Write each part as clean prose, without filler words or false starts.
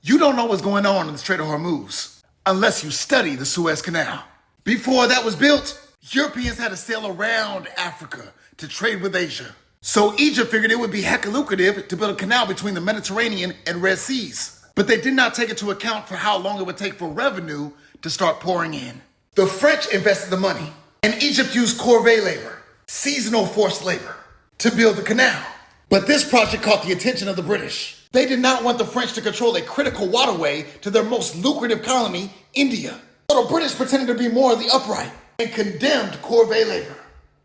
You don't know what's going on in the Strait of Hormuz unless you study the Suez Canal. Before that was built, Europeans had to sail around Africa to trade with Asia. So Egypt figured it would be hecka lucrative to build a canal between the Mediterranean and Red Seas. But they did not take into account for how long it would take for revenue to start pouring in. The French invested the money, and Egypt used corvée labor, seasonal forced labor, to build the canal. But this project caught the attention of the British. They did not want the French to control a critical waterway to their most lucrative colony, India. So the British pretended to be more of the upright and condemned corvée labor.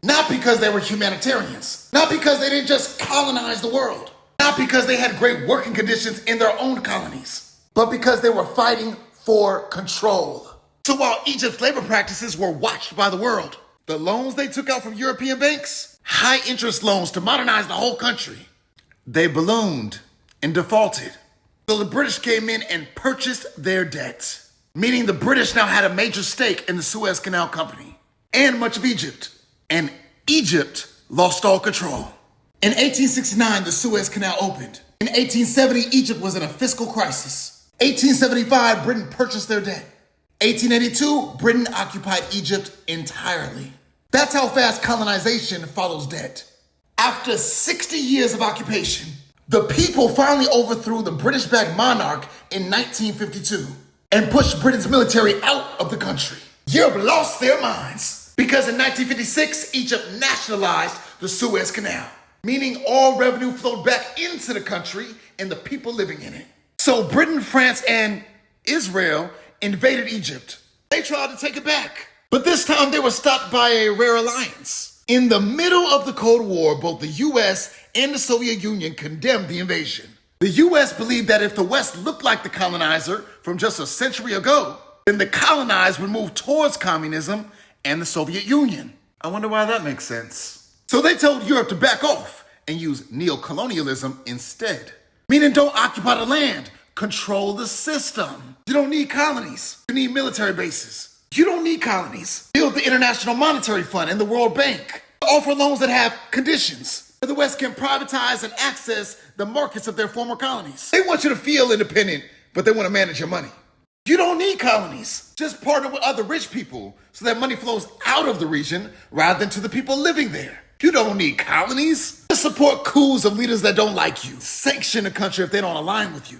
Not because they were humanitarians, not because they didn't just colonize the world, not because they had great working conditions in their own colonies, but because they were fighting for control. So while Egypt's labor practices were watched by the world, the loans they took out from European banks, high interest loans to modernize the whole country, they ballooned and defaulted. So the British came in and purchased their debt, meaning the British now had a major stake in the Suez Canal Company and much of Egypt. And Egypt lost all control. In 1869, the Suez Canal opened. In 1870, Egypt was in a fiscal crisis. 1875, Britain purchased their debt. 1882, Britain occupied Egypt entirely. That's how fast colonization follows debt. After 60 years of occupation, the people finally overthrew the British-backed monarch in 1952 and pushed Britain's military out of the country. Europe lost their minds because in 1956, Egypt nationalized the Suez Canal, meaning all revenue flowed back into the country and the people living in it. So Britain, France, and Israel invaded Egypt. They tried to take it back, but this time they were stopped by a rare alliance. In the middle of the Cold War, both the US and the Soviet Union condemned the invasion. The US believed that if the West looked like the colonizer from just a century ago, then the colonized would move towards communism and the Soviet Union. I wonder why that makes sense. So they told Europe to back off and use neocolonialism instead. Meaning don't occupy the land, control the system. You don't need colonies, you need military bases. You don't need colonies. Build the International Monetary Fund and the World Bank. Offer loans that have conditions where the West can privatize and access the markets of their former colonies. They want you to feel independent, but they want to manage your money. You don't need colonies. Just partner with other rich people so that money flows out of the region rather than to the people living there. You don't need colonies. Just support coups of leaders that don't like you. Sanction a country if they don't align with you.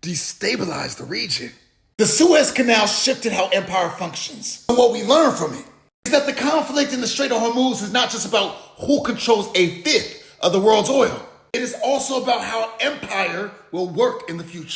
Destabilize the region. The Suez Canal shifted how empire functions. And what we learn from it is that the conflict in the Strait of Hormuz is not just about who controls a fifth of the world's oil. It is also about how empire will work in the future.